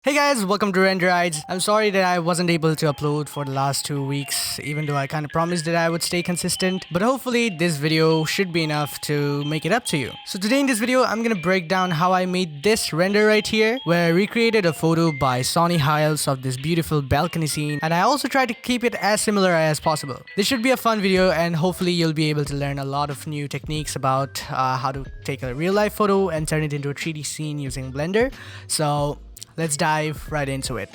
Hey guys, welcome to Renderides. I'm sorry that I wasn't able to upload for the last 2 weeks, even though I kind of promised that I would stay consistent. But hopefully this video should be enough to make it up to you. So today in this video, I'm gonna break down how I made this render right here, where I recreated a photo by Sonny Hiles of this beautiful balcony scene, and I also tried to keep it as similar as possible. This should be a fun video, and hopefully you'll be able to learn a lot of new techniques about how to take a real life photo and turn it into a 3D scene using Blender. So let's dive right into it.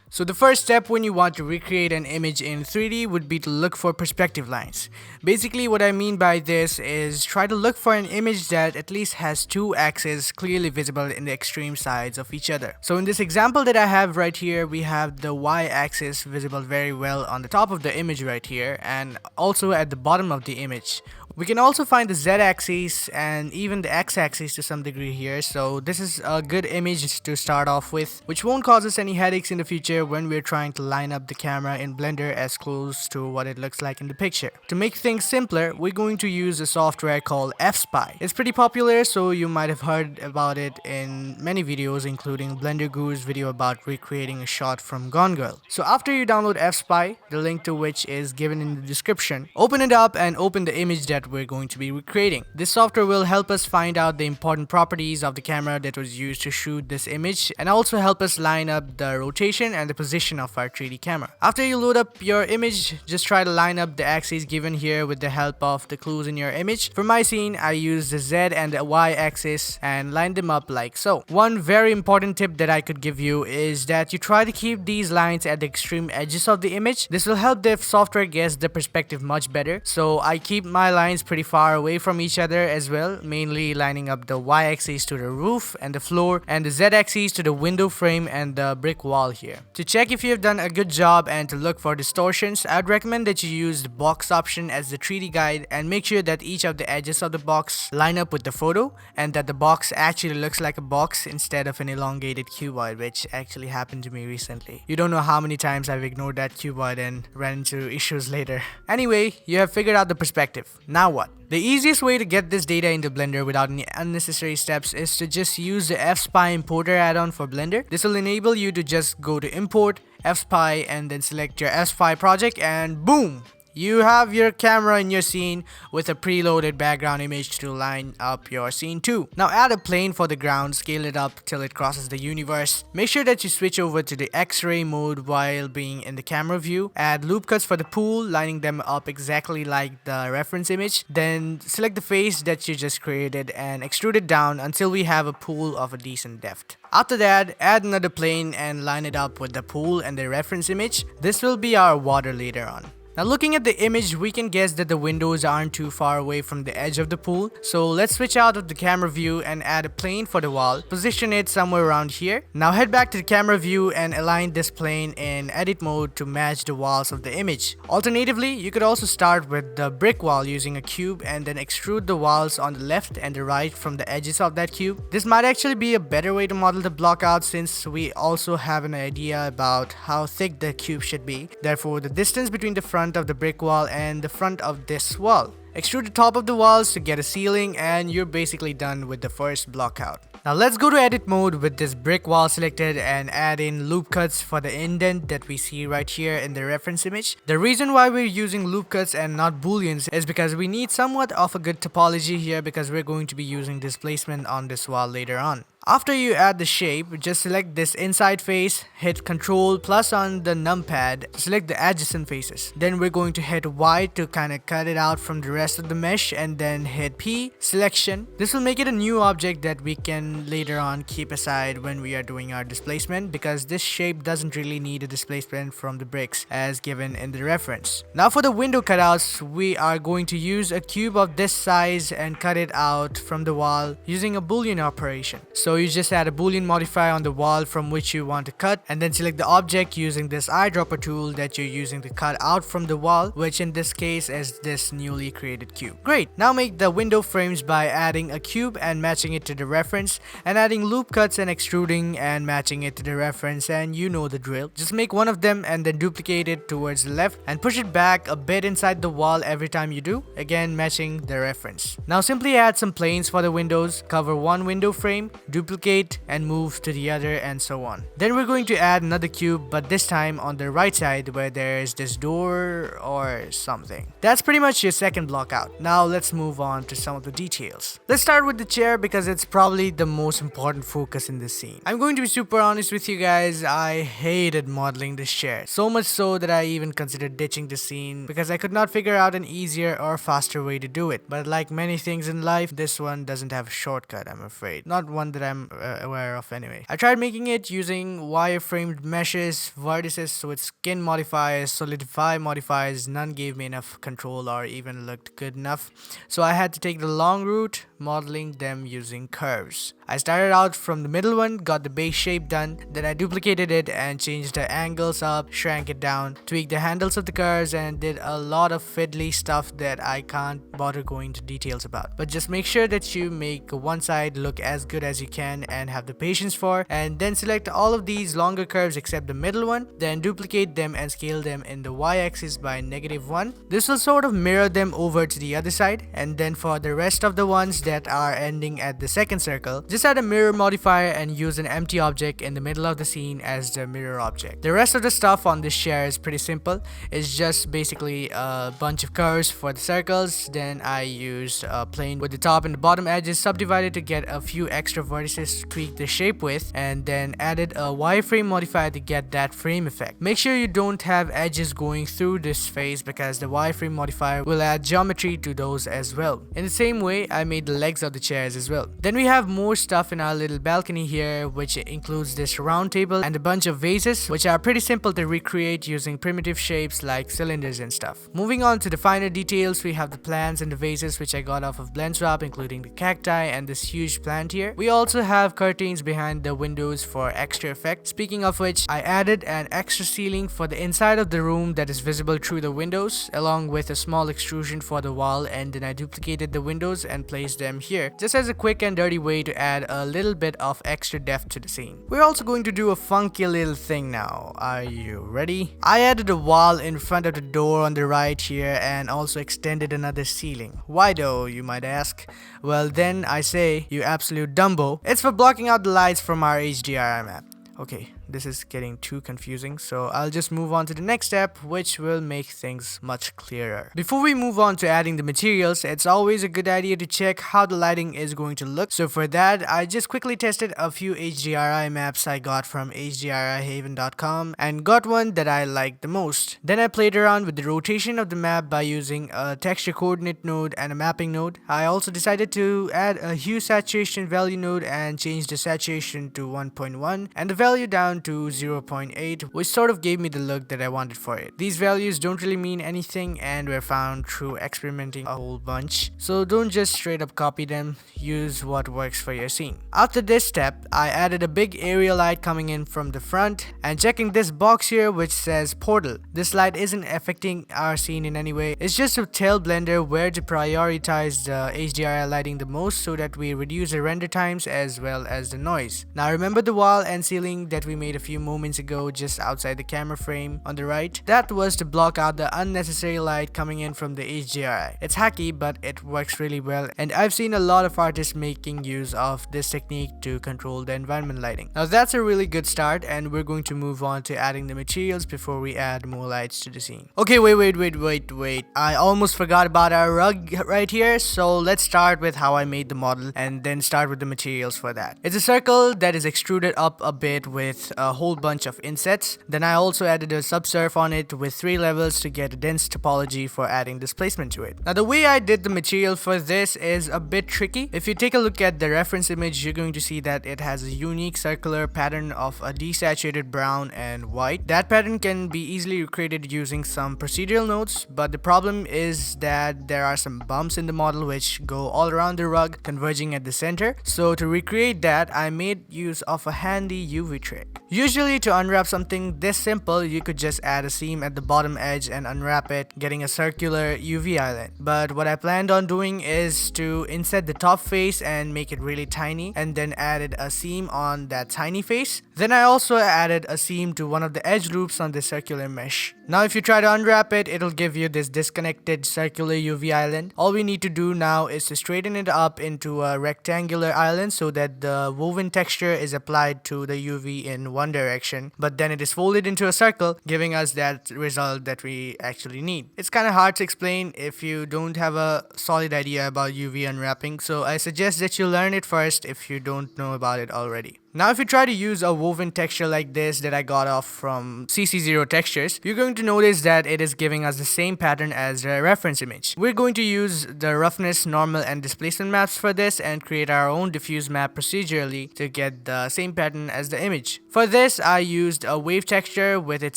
So the first step when you want to recreate an image in 3D would be to look for perspective lines. Basically what I mean by this is try to look for an image that at least has two axes clearly visible in the extreme sides of each other. So in this example that I have right here, we have the y-axis visible very well on the top of the image right here and also at the bottom of the image. We can also find the z-axis and even the x-axis to some degree here, so this is a good image to start off with, which won't cause us any headaches in the future when we're trying to line up the camera in Blender as close to what it looks like in the picture. To make things simpler, we're going to use a software called F-Spy. It's pretty popular, so you might have heard about it in many videos, including Blender Guru's video about recreating a shot from Gone Girl. So after you download F-Spy, the link to which is given in the description, open it up and open the image that we're going to be recreating. This software will help us find out the important properties of the camera that was used to shoot this image and also help us line up the rotation and the position of our 3D camera. After you load up your image, just try to line up the axes given here with the help of the clues in your image. For my scene, I used the Z and the Y axis and lined them up like so. One very important tip that I could give you is that you try to keep these lines at the extreme edges of the image. This will help the software guess the perspective much better. So I keep my lines pretty far away from each other as well, mainly lining up the y-axis to the roof and the floor and the z-axis to the window frame and the brick wall here. To check if you have done a good job and to look for distortions, I'd recommend that you use the box option as the 3D guide and make sure that each of the edges of the box line up with the photo and that the box actually looks like a box instead of an elongated cuboid, which actually happened to me recently. You don't know how many times I've ignored that cuboid and ran into issues later. Anyway, you have figured out the perspective. Now what? The easiest way to get this data into Blender without any unnecessary steps is to just use the F-Spy importer add-on for Blender. This will enable you to just go to import, F-Spy, and then select your F-Spy project and boom! You have your camera in your scene with a preloaded background image to line up your scene too. Now add a plane for the ground, scale it up till it crosses the universe. Make sure that you switch over to the X-ray mode while being in the camera view. Add loop cuts for the pool, lining them up exactly like the reference image. Then select the face that you just created and extrude it down until we have a pool of a decent depth. After that, add another plane and line it up with the pool and the reference image. This will be our water later on. Now looking at the image, we can guess that the windows aren't too far away from the edge of the pool. So let's switch out of the camera view and add a plane for the wall. Position it somewhere around here. Now head back to the camera view and align this plane in edit mode to match the walls of the image. Alternatively, you could also start with the brick wall using a cube and then extrude the walls on the left and the right from the edges of that cube. This might actually be a better way to model the block out since we also have an idea about how thick the cube should be. Therefore, the distance between the front of the brick wall and the front of this wall. Extrude the top of the walls to get a ceiling and you're basically done with the first block out. Now let's go to edit mode with this brick wall selected and add in loop cuts for the indent that we see right here in the reference image. The reason why we're using loop cuts and not booleans is because we need somewhat of a good topology here because we're going to be using displacement on this wall later on. After you add the shape, just select this inside face, hit Ctrl plus on the numpad to select the adjacent faces. Then we're going to hit Y to kind of cut it out from the rest of the mesh and then hit P, selection. This will make it a new object that we can later on keep aside when we are doing our displacement because this shape doesn't really need a displacement from the bricks as given in the reference. Now for the window cutouts, we are going to use a cube of this size and cut it out from the wall using a boolean operation. So you just add a boolean modifier on the wall from which you want to cut and then select the object using this eyedropper tool that you're using to cut out from the wall, which in this case is this newly created cube. Great! Now make the window frames by adding a cube and matching it to the reference and adding loop cuts and extruding and matching it to the reference, and you know the drill. Just make one of them and then duplicate it towards the left and push it back a bit inside the wall every time you do, again matching the reference. Now simply add some planes for the windows, cover one window frame, duplicate and move to the other and so on. Then we're going to add another cube, but this time on the right side where there is this door or something. That's pretty much your second block out. Now let's move on to some of the details. Let's start with the chair because it's probably the most important focus in this scene. I'm going to be super honest with you guys, I hated modeling this chair. So much so that I even considered ditching the scene because I could not figure out an easier or faster way to do it. But like many things in life, this one doesn't have a shortcut, I'm afraid. Not one that I'm aware of anyway. I tried making it using wireframed meshes, vertices with skin modifiers, solidify modifiers. None gave me enough control or even looked good enough. So I had to take the long route, modeling them using curves. I started out from the middle one, got the base shape done, then I duplicated it and changed the angles up, shrank it down, tweaked the handles of the curves and did a lot of fiddly stuff that I can't bother going into details about. But just make sure that you make one side look as good as you can and have the patience for, and then select all of these longer curves except the middle one, then duplicate them and scale them in the y-axis by -1. This will sort of mirror them over to the other side, and then for the rest of the ones that are ending at the second circle, just add a mirror modifier and use an empty object in the middle of the scene as the mirror object. The rest of the stuff on this chair is pretty simple. It's just basically a bunch of curves for the circles. Then I used a plane with the top and the bottom edges subdivided to get a few extra vertices to tweak the shape with, and then added a wireframe modifier to get that frame effect. Make sure you don't have edges going through this face because the wireframe modifier will add geometry to those as well. In the same way, I made the legs of the chairs as well. Then we have more stuff in our little balcony here, which includes this round table and a bunch of vases, which are pretty simple to recreate using primitive shapes like cylinders and stuff. Moving on to the finer details, we have the plants and the vases which I got off of BlendSwap, including the cacti and this huge plant here. We also have curtains behind the windows for extra effect. Speaking of which, I added an extra ceiling for the inside of the room that is visible through the windows, along with a small extrusion for the wall, and then I duplicated the windows and placed them here, just as a quick and dirty way to add a little bit of extra depth to the scene. We're also going to do a funky little thing now. Are you ready? I added a wall in front of the door on the right here and also extended another ceiling. Why though, you might ask? Well then I say, you absolute dumbo, it's for blocking out the lights from our HDRI map. Okay, this is getting too confusing, so I'll just move on to the next step, which will make things much clearer. Before we move on to adding the materials, it's always a good idea to check how the lighting is going to look. So for that, I just quickly tested a few HDRI maps I got from hdrihaven.com and got one that I liked the most. Then I played around with the rotation of the map by using a texture coordinate node and a mapping node. I also decided to add a hue saturation value node and change the saturation to 1.1 and the value down to 0.8, which sort of gave me the look that I wanted for it. These values don't really mean anything and were found through experimenting a whole bunch, so don't just straight up copy them, use what works for your scene. After this step, I added a big area light coming in from the front and checking this box here which says portal. This light isn't affecting our scene in any way, it's just to tell Blender where to prioritize the HDRI lighting the most so that we reduce the render times as well as the noise. Now remember the wall and ceiling that we made a few moments ago just outside the camera frame on the right? That was to block out the unnecessary light coming in from the HDRI. It's hacky, but it works really well, and I've seen a lot of artists making use of this technique to control the environment lighting. Now that's a really good start, and we're going to move on to adding the materials before we add more lights to the scene. Okay, wait. I almost forgot about our rug right here, so let's start with how I made the model and then start with the materials for that. It's a circle that is extruded up a bit with a whole bunch of insets. Then I also added a subsurf on it with 3 levels to get a dense topology for adding displacement to it. Now the way I did the material for this is a bit tricky. If you take a look at the reference image, you're going to see that it has a unique circular pattern of a desaturated brown and white. That pattern can be easily recreated using some procedural nodes, but the problem is that there are some bumps in the model which go all around the rug, converging at the center. So to recreate that, I made use of a handy UV trick. Usually to unwrap something this simple, you could just add a seam at the bottom edge and unwrap it, getting a circular UV island. But what I planned on doing is to inset the top face and make it really tiny, and then added a seam on that tiny face. Then I also added a seam to one of the edge loops on the circular mesh. Now if you try to unwrap it, it'll give you this disconnected circular UV island. All we need to do now is to straighten it up into a rectangular island so that the woven texture is applied to the UV in one direction, but then it is folded into a circle, giving us that result that we actually need. It's kind of hard to explain if you don't have a solid idea about UV unwrapping, so I suggest that you learn it first if you don't know about it already. Now if you try to use a woven texture like this that I got off from CC0 Textures, you're going to notice that it is giving us the same pattern as the reference image. We're going to use the roughness, normal and displacement maps for this and create our own diffuse map procedurally to get the same pattern as the image. For this, I used a wave texture with it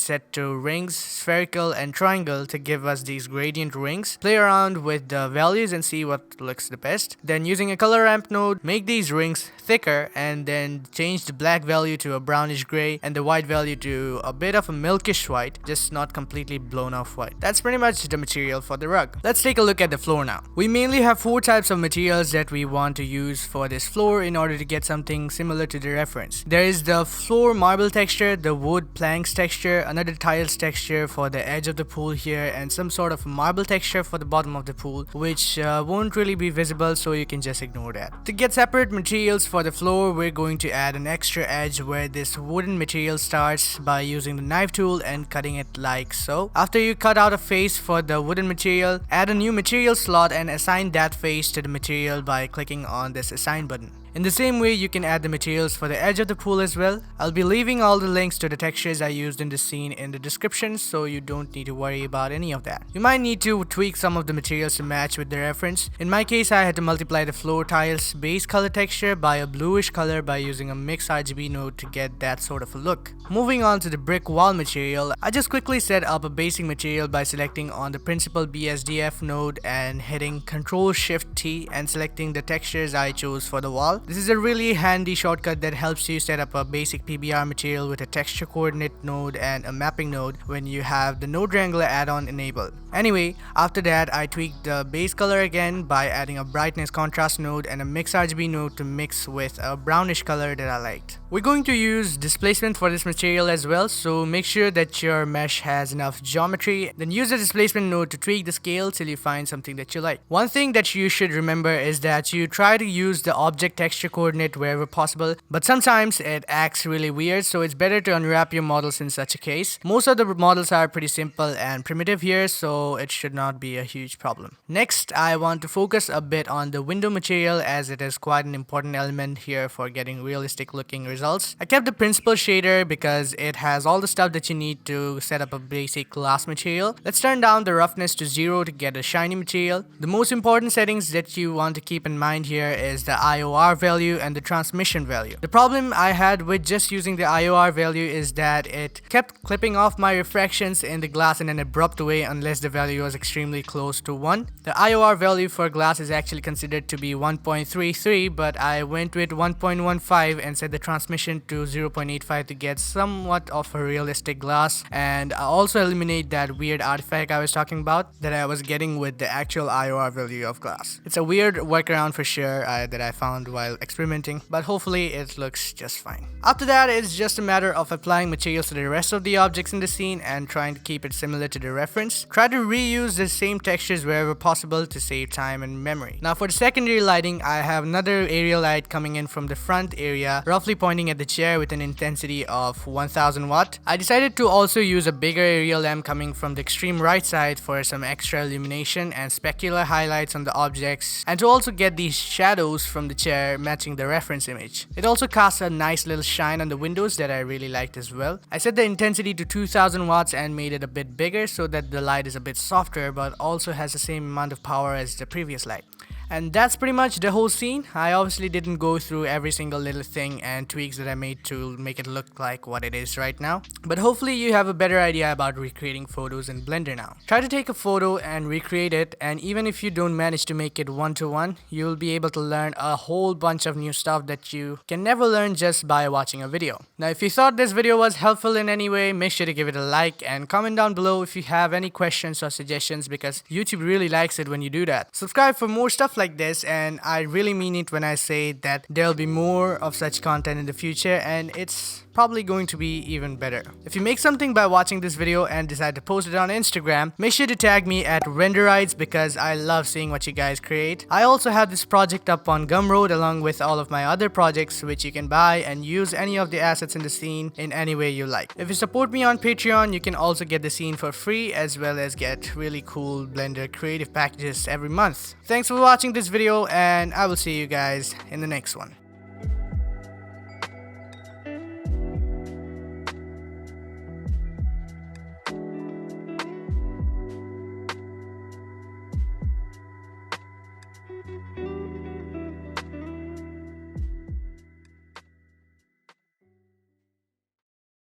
set to rings, spherical and triangle to give us these gradient rings. Play around with the values and see what looks the best. Then using a color ramp node, make these rings thicker and then change the black value to a brownish gray and the white value to a bit of a milkish white, just not completely blown off white. That's pretty much the material for the rug. Let's take a look at the floor now. We mainly have 4 types of materials that we want to use for this floor in order to get something similar to the reference. There is the floor marble texture, the wood planks texture, another tiles texture for the edge of the pool here, and some sort of marble texture for the bottom of the pool, which won't really be visible, so you can just ignore that. To get separate materials for the floor, we're going to add an extra edge where this wooden material starts by using the knife tool and cutting it like so. After you cut out a face for the wooden material, add a new material slot and assign that face to the material by clicking on this assign button. In the same way, you can add the materials for the edge of the pool as well. I'll be leaving all the links to the textures I used in this scene in the description, so you don't need to worry about any of that. You might need to tweak some of the materials to match with the reference. In my case, I had to multiply the floor tiles base color texture by a bluish color by using a Misc RGB node to get that sort of a look. Moving on to the brick wall material, I just quickly set up a basic material by selecting on the principal BSDF node and hitting Ctrl-Shift-T and selecting the textures I chose for the wall. This is a really handy shortcut that helps you set up a basic PBR material with a texture coordinate node and a mapping node when you have the Node Wrangler add-on enabled. Anyway, after that I tweaked the base color again by adding a brightness contrast node and a Misc RGB node to mix with a brownish color that I liked. We're going to use displacement for this material as well, so make sure that your mesh has enough geometry. Then use the displacement node to tweak the scale till you find something that you like. One thing that you should remember is that you try to use the object texture coordinate wherever possible, but sometimes it acts really weird, so it's better to unwrap your models in such a case. Most of the models are pretty simple and primitive here, so it should not be a huge problem. Next, I want to focus a bit on the window material as it is quite an important element here for getting realistic looking results. I kept the principal shader because it has all the stuff that you need to set up a basic glass material. Let's turn down the roughness to 0 to get a shiny material. The most important settings that you want to keep in mind here is the IOR value and the transmission value. The problem I had with just using the IOR value is that it kept clipping off my refractions in the glass in an abrupt way unless the value was extremely close to 1. The IOR value for glass is actually considered to be 1.33, but I went with 1.15 and set the transmission to 0.85 to get somewhat of a realistic glass, and I also eliminate that weird artifact I was talking about that I was getting with the actual IOR value of glass. It's a weird workaround for sure that I found while experimenting, but hopefully it looks just fine. After that, it's just a matter of applying materials to the rest of the objects in the scene and trying to keep it similar to the reference. Try to reuse the same textures wherever possible to save time and memory. Now for the secondary lighting, I have another area light coming in from the front area, roughly pointing at the chair with an intensity of 1000 watt. I decided to also use a bigger area lamp coming from the extreme right side for some extra illumination and specular highlights on the objects, and to also get these shadows from the chair matching the reference image. It also casts a nice little shine on the windows that I really liked as well. I set the intensity to 2000 watts and made it a bit bigger so that the light is a bit softer but also has the same amount of power as the previous light. And that's pretty much the whole scene. I obviously didn't go through every single little thing and tweaks that I made to make it look like what it is right now, but hopefully you have a better idea about recreating photos in Blender now. Try to take a photo and recreate it, and even if you don't manage to make it one-to-one, you'll be able to learn a whole bunch of new stuff that you can never learn just by watching a video. Now if you thought this video was helpful in any way, make sure to give it a like and comment down below if you have any questions or suggestions, because YouTube really likes it when you do that. Subscribe for more stuff like this, and I really mean it when I say that there'll be more of such content in the future, and it's probably going to be even better. If you make something by watching this video and decide to post it on Instagram, make sure to tag me at Renderites because I love seeing what you guys create. I also have this project up on Gumroad along with all of my other projects which you can buy and use any of the assets in the scene in any way you like. If you support me on Patreon, you can also get the scene for free as well as get really cool Blender creative packages every month. Thanks for watching this video and I will see you guys in the next one.